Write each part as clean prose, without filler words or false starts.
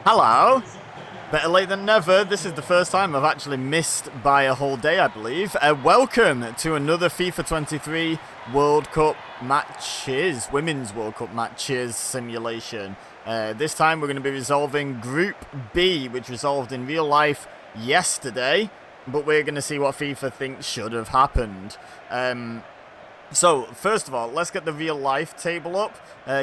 Hello. Better late than never. This is the first time I've actually missed by a whole day, I believe. Welcome to another FIFA 23 World Cup matches, Women's World Cup matches simulation. This time we're going to be resolving Group B, which resolved in real life yesterday. But we're going to see what FIFA thinks should have happened. So, first of all, let's get the real-life table up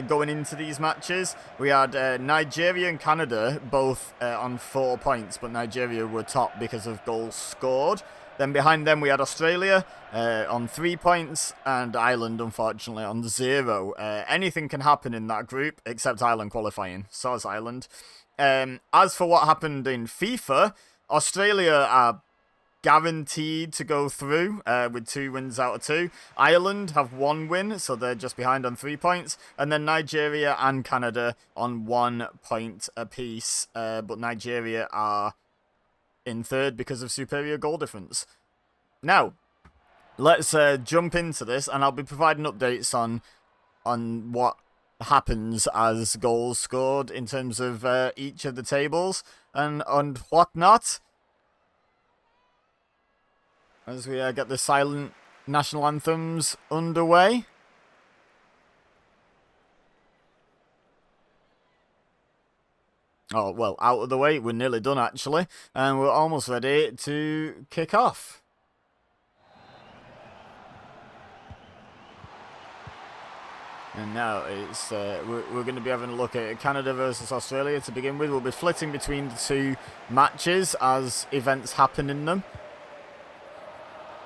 going into these matches. We had Nigeria and Canada both on 4 points, but Nigeria were top because of goals scored. Then behind them we had Australia on 3 points and Ireland, unfortunately, on 0. Anything can happen in that group except Ireland qualifying. So's Ireland. As for what happened in FIFA, Australia are guaranteed to go through with 2 wins out of 2. Ireland have 1 win, so they're just behind on 3 points. And then Nigeria and Canada on 1 point apiece. But Nigeria are in third because of superior goal difference. Now, let's jump into this, and I'll be providing updates on what happens as goals scored in terms of each of the tables and whatnot. As we get the silent national anthems underway. Oh, well, out of the way. We're nearly done, actually. And we're almost ready to kick off. And now it's we're going to be having a look at Canada versus Australia to begin with. We'll be flitting between the 2 matches as events happen in them.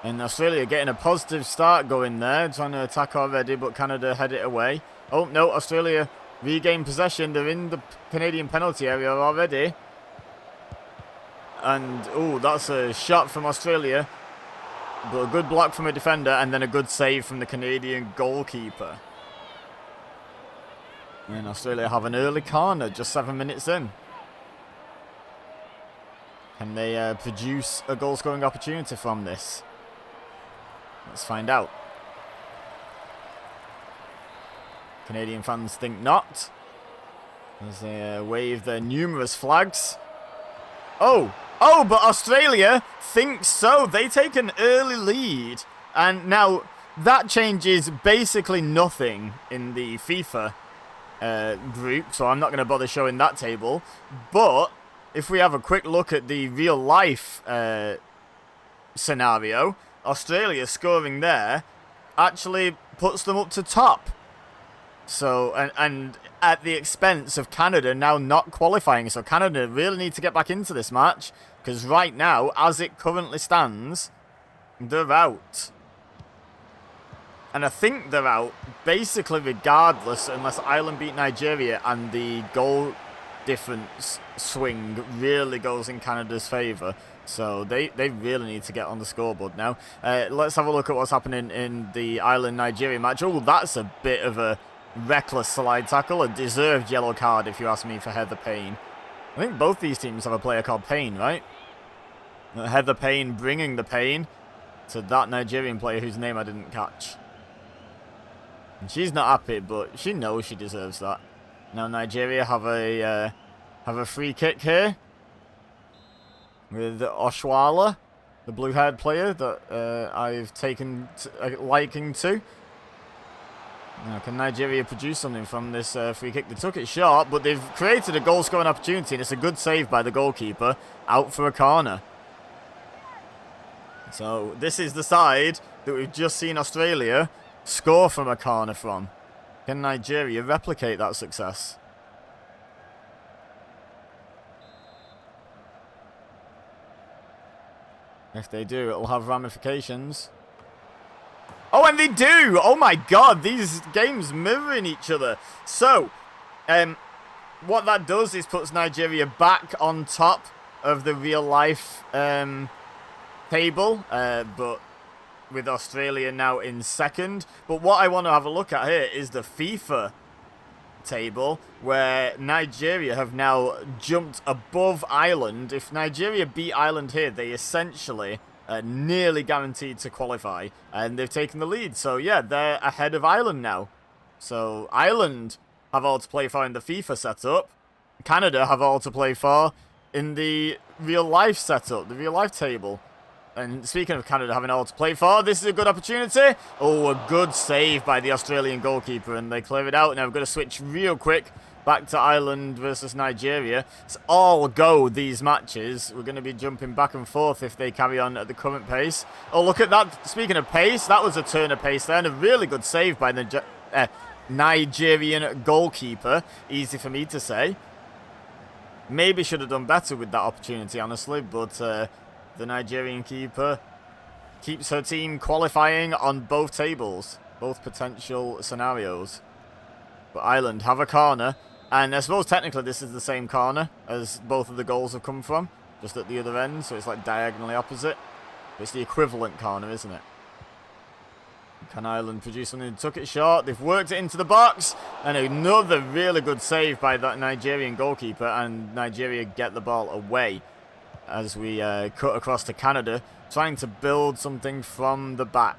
And Australia getting a positive start going there, trying to attack already, but Canada head it away. Oh, no, Australia regain possession. They're in the Canadian penalty area already. And, oh, that's a shot from Australia. But a good block from a defender, and then a good save from the Canadian goalkeeper. And Australia have an early corner, just 7 minutes in. Can they produce a goal-scoring opportunity from this? Let's find out. Canadian fans think not, as they wave their numerous flags. Oh, but Australia thinks so. They take an early lead. And now that changes basically nothing in the FIFA group, so I'm not going to bother showing that table. But if we have a quick look at the real life scenario, Australia scoring there actually puts them up to top. So, and at the expense of Canada now not qualifying. So Canada really need to get back into this match, because right now, as it currently stands, they're out. And I think they're out basically regardless, unless Ireland beat Nigeria and the goal difference swing really goes in Canada's favour. So they really need to get on the scoreboard now. Let's have a look at what's happening in the Ireland-Nigeria match. Oh, that's a bit of a reckless slide tackle. A deserved yellow card, if you ask me, for Heather Payne. I think both these teams have a player called Payne, right? Heather Payne bringing the pain to that Nigerian player whose name I didn't catch. And she's not happy, but she knows she deserves that. Now Nigeria have a free kick here with Oshwala, the blue-haired player that I've taken a liking to. Now, can Nigeria produce something from this free kick? They took it short, but they've created a goal-scoring opportunity, and it's a good save by the goalkeeper, out for a corner. So this is the side that we've just seen Australia score from a corner from. Can Nigeria replicate that success? If they do, it'll have ramifications. Oh, and they do! Oh my god, these games mirroring each other. So, what that does is puts Nigeria back on top of the real-life table, but with Australia now in second. But what I want to have a look at here is the FIFA table, where Nigeria have now jumped above Ireland. If Nigeria beat Ireland here, they essentially nearly guaranteed to qualify, and they've taken the lead. So yeah, they're ahead of Ireland now. So Ireland have all to play for in the FIFA setup. Canada have all to play for in the real life setup, the real life table. And speaking of Canada having all to play for, this is a good opportunity. Oh, a good save by the Australian goalkeeper, and they clear it out. Now we're going to switch real quick back to Ireland versus Nigeria. It's all go, these matches. We're going to be jumping back and forth if they carry on at the current pace. Oh, look at that. Speaking of pace, that was a turn of pace there, and a really good save by the Nigerian goalkeeper. Easy for me to say. Maybe should have done better with that opportunity, honestly, but the Nigerian keeper keeps her team qualifying on both tables, both potential scenarios. But Ireland have a corner, and I suppose technically this is the same corner as both of the goals have come from, just at the other end, so it's like diagonally opposite. But it's the equivalent corner, isn't it? Can Ireland produce something? Took it short. They've worked it into the box. And another really good save by that Nigerian goalkeeper. And Nigeria get the ball away as we cut across to Canada, trying to build something from the back.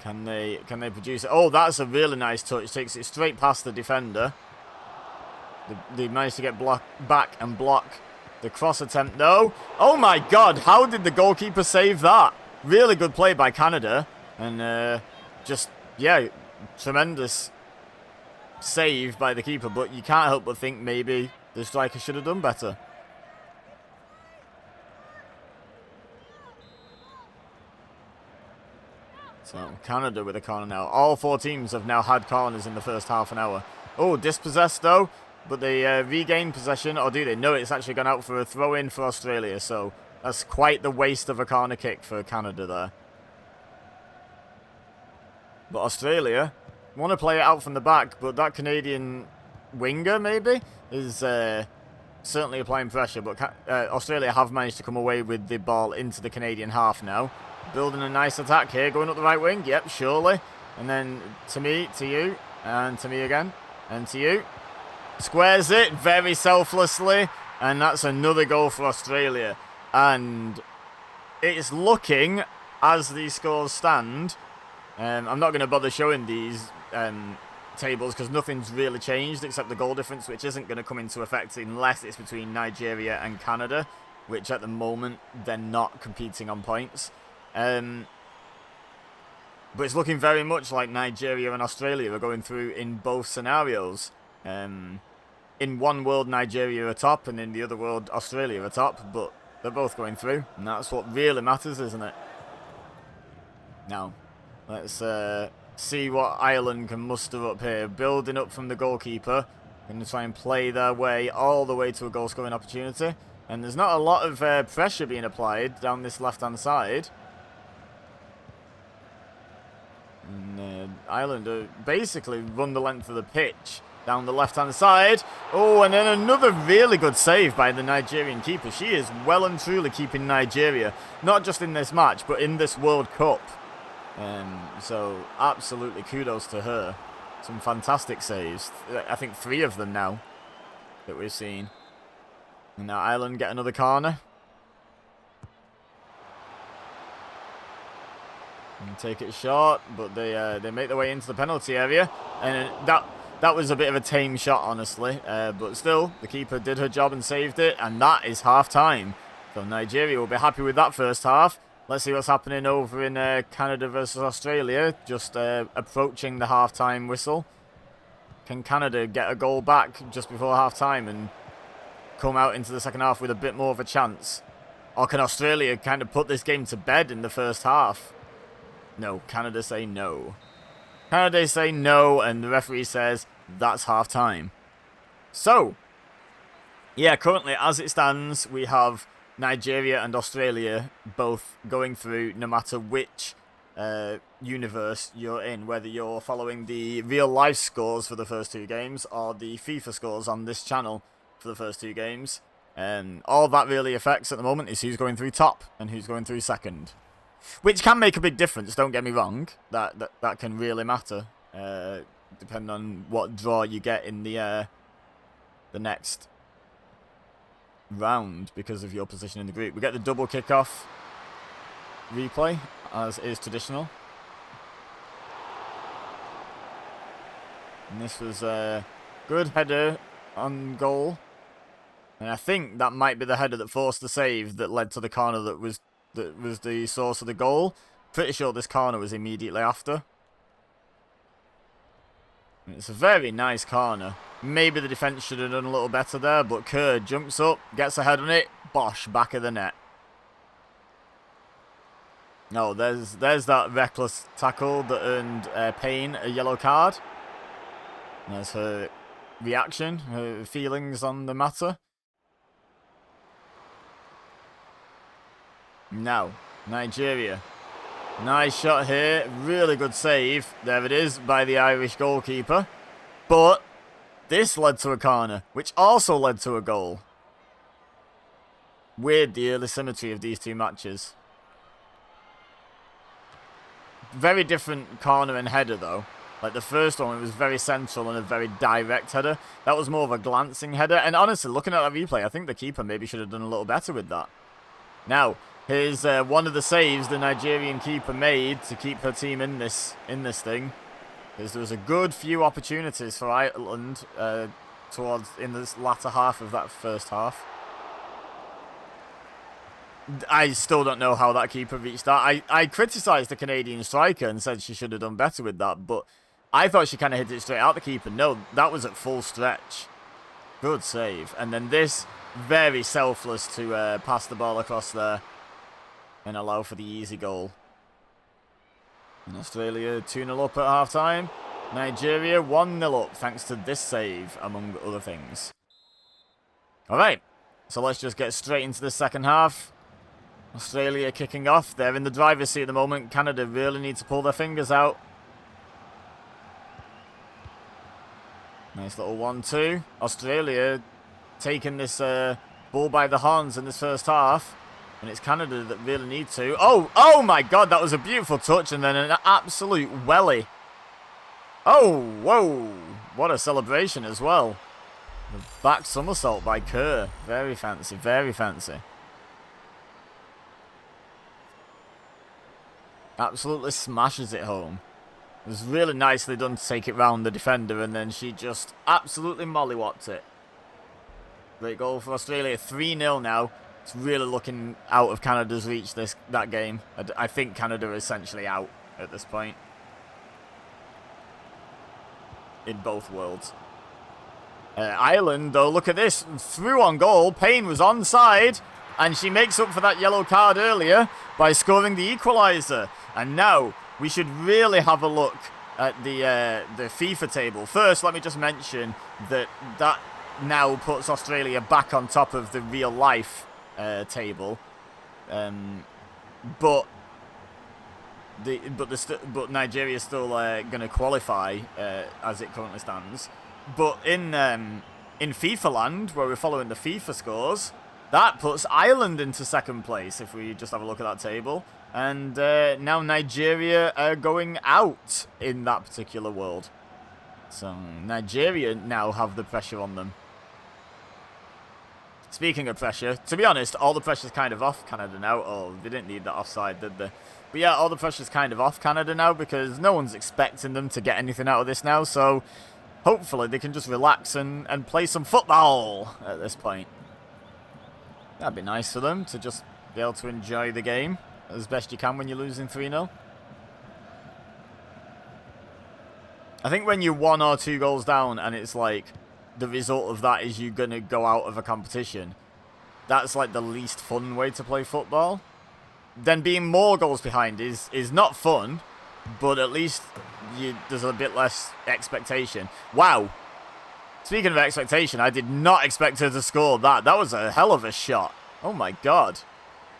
Can they produce it? Oh, that's a really nice touch. Takes it straight past the defender. They managed to get back and block the cross attempt. No. Oh my God. How did the goalkeeper save that? Really good play by Canada, and just, yeah, tremendous save by the keeper, but you can't help but think maybe the striker should have done better. So, Canada with a corner now. All four teams have now had corners in the first half an hour. Oh, dispossessed though, but they regain possession, or do they? No, it's actually gone out for a throw-in for Australia, so that's quite the waste of a corner kick for Canada there. But Australia want to play it out from the back, but that Canadian winger, maybe, is certainly applying pressure. But Australia have managed to come away with the ball into the Canadian half now. Building a nice attack here, going up the right wing. Yep, surely. And then to me, to you, and to me again, and to you. Squares it very selflessly, and that's another goal for Australia. And it's looking, as these scores stand, I'm not going to bother showing these tables because nothing's really changed except the goal difference, which isn't going to come into effect unless it's between Nigeria and Canada, which at the moment they're not competing on points. But it's looking very much like Nigeria and Australia are going through in both scenarios. In one world, Nigeria are top, and in the other world, Australia are top, but they're both going through, and that's what really matters, isn't it? Now, let's see what Ireland can muster up here. Building up from the goalkeeper. Going to try and play their way all the way to a goal-scoring opportunity. And there's not a lot of pressure being applied down this left-hand side. And Ireland basically run the length of the pitch down the left-hand side. Oh, and then another really good save by the Nigerian keeper. She is well and truly keeping Nigeria, not just in this match, but in this World Cup. So, absolutely kudos to her. Some fantastic saves. I think 3 of them now that we've seen. And now Ireland get another corner. And take it short, but they make their way into the penalty area. And that was a bit of a tame shot, honestly. But still, the keeper did her job and saved it. And that is half-time. So Nigeria will be happy with that first half. Let's see what's happening over in Canada versus Australia. Just approaching the half-time whistle. Can Canada get a goal back just before half-time and come out into the second half with a bit more of a chance? Or can Australia kind of put this game to bed in the first half? No, Canada say no. Canada say no, and the referee says that's half-time. So, yeah, currently, as it stands, we have Nigeria and Australia both going through no matter which universe you're in, whether you're following the real-life scores for the first 2 games or the FIFA scores on this channel for the first 2 games. All that really affects at the moment is who's going through top and who's going through second. Which can make a big difference, don't get me wrong. That can really matter, depending on what draw you get in the next round because of your position in the group. We get the double kickoff replay, as is traditional. And this was Good header on goal. And I think that might be the header that forced the save that led to the corner that was the source of the goal. Pretty sure this corner was immediately after. And it's a very nice corner. Maybe the defence should have done a little better there, but Kerr jumps up, gets a head on it, bosh, back of the net. No, there's that reckless tackle that earned Payne a yellow card. And there's her reaction, her feelings on the matter. Now, Nigeria. Nice shot here. Really good save. There it is by the Irish goalkeeper. But this led to a corner, which also led to a goal. Weird the early symmetry of these two matches. Very different corner and header though. Like the first one, it was very central and a very direct header. That was more of a glancing header. And honestly, looking at that replay, I think the keeper maybe should have done a little better with that. Now, here's one of the saves the Nigerian keeper made to keep her team in this thing. Because there was a good few opportunities for Ireland in this latter half of that first half. I still don't know how that keeper reached that. I criticised the Canadian striker and said she should have done better with that, but I thought she kind of hit it straight out the keeper. No, that was at full stretch. Good save. And then this, very selfless to pass the ball across there and allow for the easy goal. And Australia 2-0 up at half-time. Nigeria 1-0 up thanks to this save, among other things. Alright, so let's just get straight into the second half. Australia kicking off. They're in the driver's seat at the moment. Canada really need to pull their fingers out. Nice little 1-2. Australia taking this ball by the horns in this first half. And it's Canada that really need to. Oh my God, that was a beautiful touch. And then an absolute welly. Oh, whoa. What a celebration as well. The back somersault by Kerr. Very fancy, very fancy. Absolutely smashes it home. It was really nicely done to take it round the defender, and then she just absolutely mollywopped it. Great goal for Australia. 3-0 now. It's really looking out of Canada's reach, that game. I think Canada are essentially out at this point. In both worlds. Ireland, though, look at this. Through on goal. Payne was onside. And she makes up for that yellow card earlier by scoring the equaliser. And now we should really have a look at the FIFA table. First, let me just mention that now puts Australia back on top of the real life table. But Nigeria is still going to qualify as it currently stands. But in FIFA land, where we're following the FIFA scores, that puts Ireland into second place, if we just have a look at that table. And now Nigeria are going out in that particular world. So Nigeria now have the pressure on them. Speaking of pressure, to be honest, all the pressure's kind of off Canada now. Oh, they didn't need that offside, did they? But yeah, all the pressure's kind of off Canada now because no one's expecting them to get anything out of this now. So hopefully they can just relax and play some football at this point. That'd be nice for them to just be able to enjoy the game as best you can when you're losing 3-0. I think when you're 1 or 2 goals down and it's like the result of that is you're going to go out of a competition, that's like the least fun way to play football. Then being more goals behind is not fun, but at least there's a bit less expectation. Wow. Speaking of expectation, I did not expect her to score that. That was a hell of a shot. Oh my God.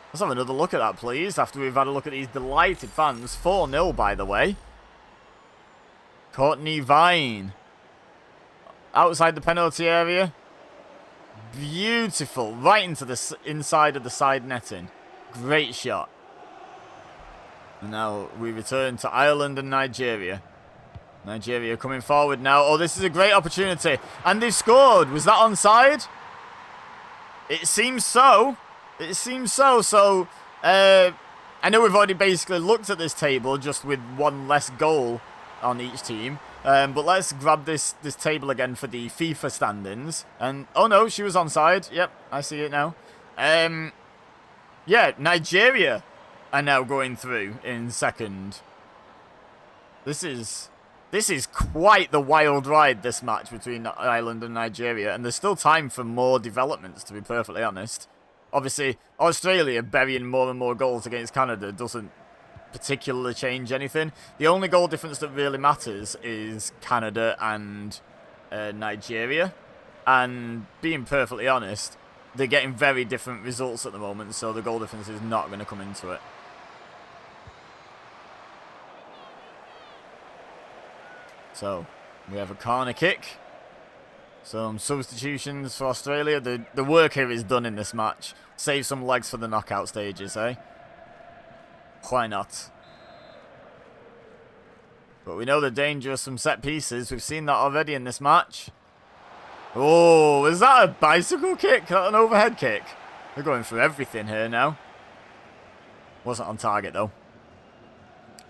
Let's have another look at that, please, after we've had a look at these delighted fans. 4-0, by the way. Courtney Vine. Outside the penalty area. Beautiful. Right into the inside of the side netting. Great shot. And now we return to Ireland and Nigeria. Nigeria coming forward now. Oh, this is a great opportunity. And they've scored. Was that onside? It seems so. It seems so. So, I know we've already basically looked at this table just with one less goal on each team. But let's grab this table again for the FIFA standings. And, oh no, she was onside. Yep, I see it now. Yeah, Nigeria are now going through in second. This is quite the wild ride, this match between Ireland and Nigeria. And there's still time for more developments, to be perfectly honest. Obviously, Australia burying more and more goals against Canada doesn't particularly change anything. The only goal difference that really matters is Canada and Nigeria. And being perfectly honest, they're getting very different results at the moment, so the goal difference is not going to come into it. So, we have a corner kick. Some substitutions for Australia. The work here is done in this match. Save some legs for the knockout stages, eh? Why not? But we know the danger of some set pieces. We've seen that already in this match. Oh, is that a bicycle kick? Is that an overhead kick? We're going through everything here now. Wasn't on target, though.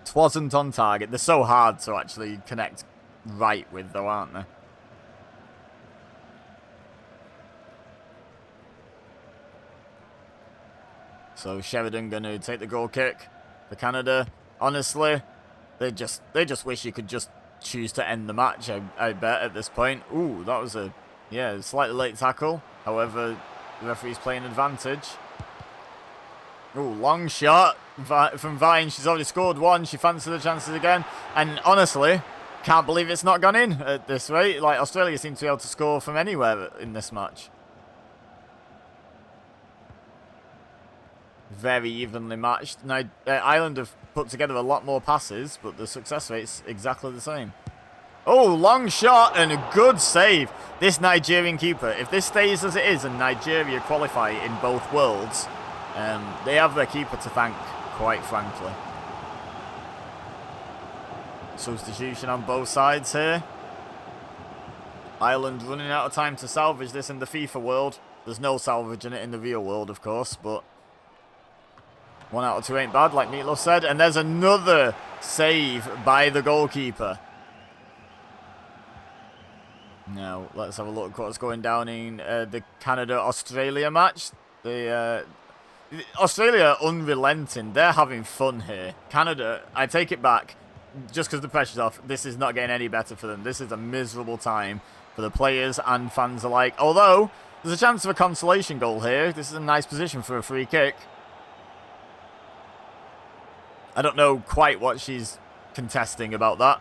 It wasn't on target. They're so hard to actually connect right with, though, aren't they? So Sheridan going to take the goal kick for Canada. Honestly, they just wish you could just choose to end the match, I bet, at this point. Ooh, that was a, yeah, slightly late tackle. However, the referee's playing advantage. Ooh, long shot from Vine. She's already scored one. She fancies the chances again. And honestly, can't believe it's not gone in at this rate. Like, Australia seem to be able to score from anywhere in this match. Very evenly matched. Now, Ireland have put together a lot more passes, but the success rate's exactly the same. Oh, long shot and a good save. This Nigerian keeper, if this stays as it is and Nigeria qualify in both worlds, they have their keeper to thank, quite frankly. Substitution on both sides here. Ireland running out of time to salvage this in the FIFA world. There's no salvaging it in the real world, of course, but 1 out of 2 ain't bad, like Meatloaf said. And there's another save by the goalkeeper. Now, let's have a look at what's going down in the Canada-Australia match. Australia are unrelenting. They're having fun here. Canada, I take it back, just because the pressure's off. This is not getting any better for them. This is a miserable time for the players and fans alike. Although, there's a chance of a consolation goal here. This is a nice position for a free kick. I don't know quite what she's contesting about that.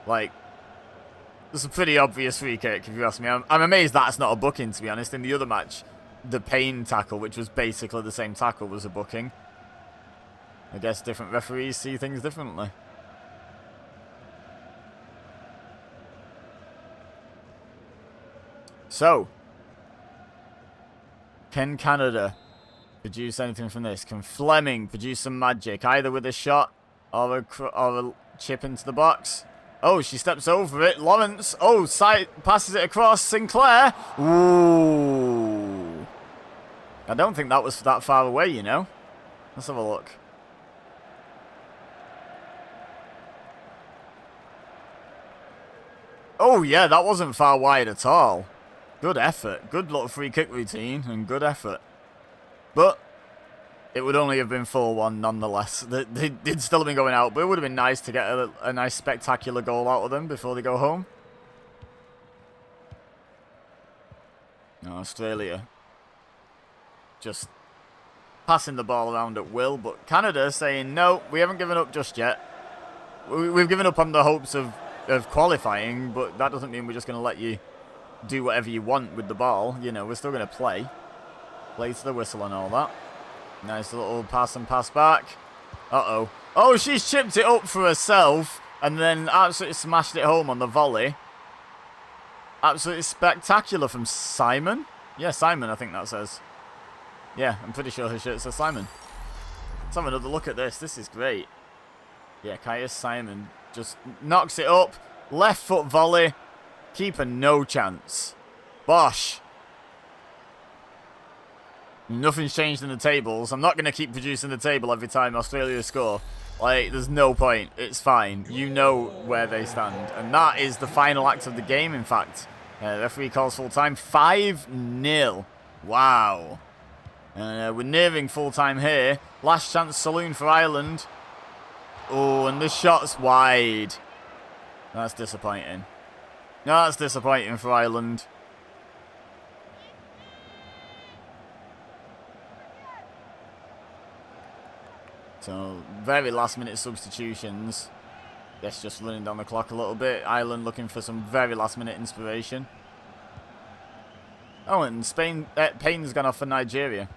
Like, it's a pretty obvious free kick, if you ask me. I'm amazed that's not a booking, to be honest. In the other match, the Payne tackle, which was basically the same tackle, was a booking. I guess different referees see things differently. So, can Canada produce anything from this? Can Fleming produce some magic, either with a shot or a chip into the box? Oh, she steps over it. Lawrence. Oh, passes it across. Sinclair. Ooh. I don't think that was that far away, you know. Let's have a look. Oh, yeah, that wasn't far wide at all. Good effort. Good little free kick routine and good effort. But it would only have been 4-1 nonetheless. They'd still have been going out, but it would have been nice to get a nice spectacular goal out of them before they go home. No, Australia just passing the ball around at will, but Canada saying, no, we haven't given up just yet. We've given up on the hopes of qualifying, but that doesn't mean we're just going to let you do whatever you want with the ball. You know, we're still going to play. Play to the whistle and all that. Nice little pass and pass back. Uh-oh. Oh, she's chipped it up for herself and then absolutely smashed it home on the volley. Absolutely spectacular from Simon. Yeah, Simon, I think that says. Yeah, I'm pretty sure her shirt says Simon. Let's have another look at this. This is great. Yeah, Kaya Simon just knocks it up. Left foot volley. Keeper no chance. Bosh. Nothing's changed in the tables. I'm not going to keep producing the table every time Australia score. Like, there's no point. It's fine. You know where they stand. And that is the final act of the game, in fact. The referee calls full time. 5-0. Wow. We're nearing full time here. Last chance saloon for Ireland. Oh, and the shot's wide. That's disappointing. No, that's disappointing for Ireland. So, very last minute substitutions. Yes, just running down the clock a little bit. Ireland looking for some very last minute inspiration. Oh, and Spain, Payne's gone off for Nigeria.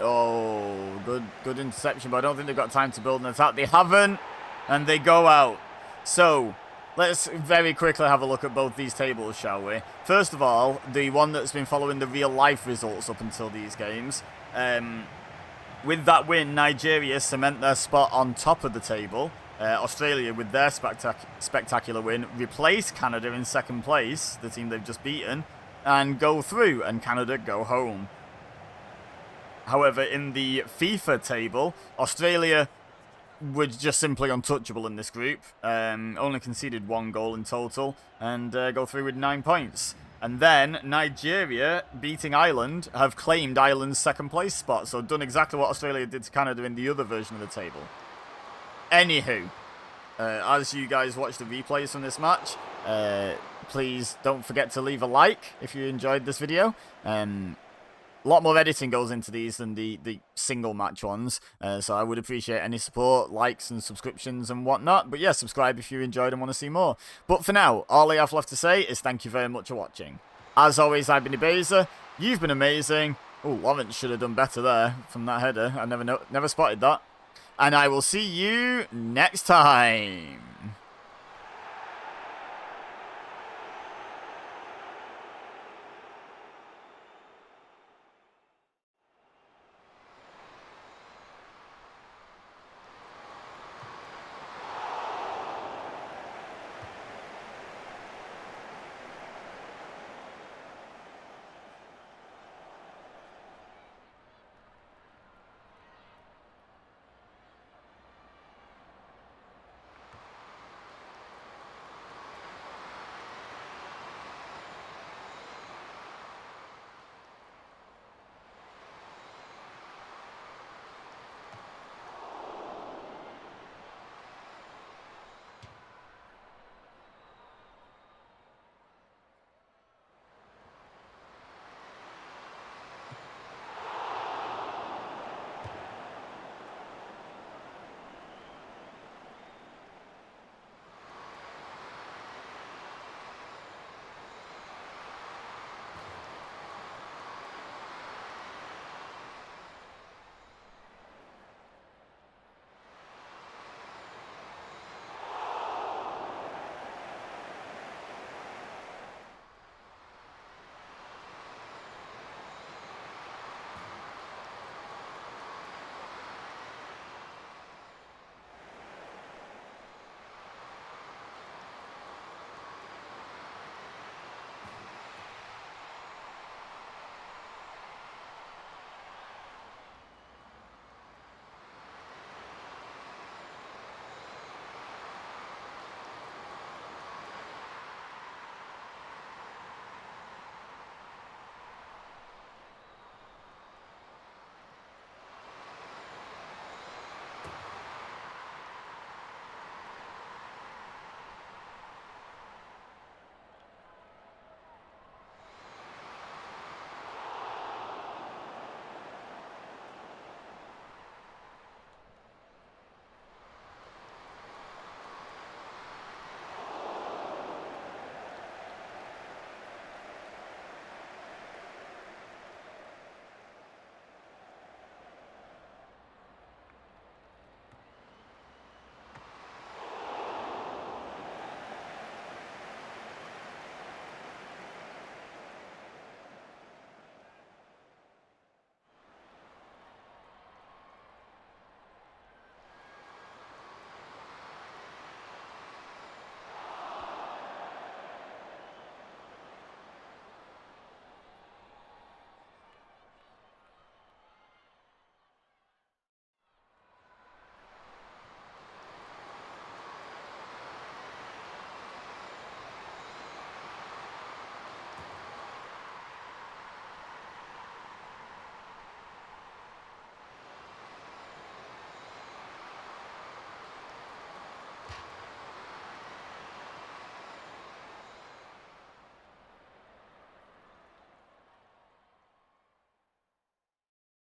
Oh, good interception, but I don't think they've got time to build an attack. They haven't, and they go out. So, let's very quickly have a look at both these tables, shall we? First of all, the one that's been following the real-life results up until these games. With that win, Nigeria cement their spot on top of the table. Australia, with their spectacular win, replace Canada in second place, the team they've just beaten, and go through, and Canada go home. However, in the FIFA table, Australia were just simply untouchable in this group. Only conceded 1 goal in total, and go through with 9 points. And then Nigeria, beating Ireland, have claimed Ireland's second place spot. So done exactly what Australia did to Canada in the other version of the table. Anywho, as you guys watch the replays from this match, please don't forget to leave a like if you enjoyed this video. A lot more editing goes into these than the single match ones, so I would appreciate any support, likes and subscriptions and whatnot. But yeah, subscribe if you enjoyed and want to see more. But for now, all I have left to say is thank you very much for watching. As always, I've been Ibeza, you've been amazing. Oh, Lawrence should have done better there from that header. I never spotted that. And I will see you next time.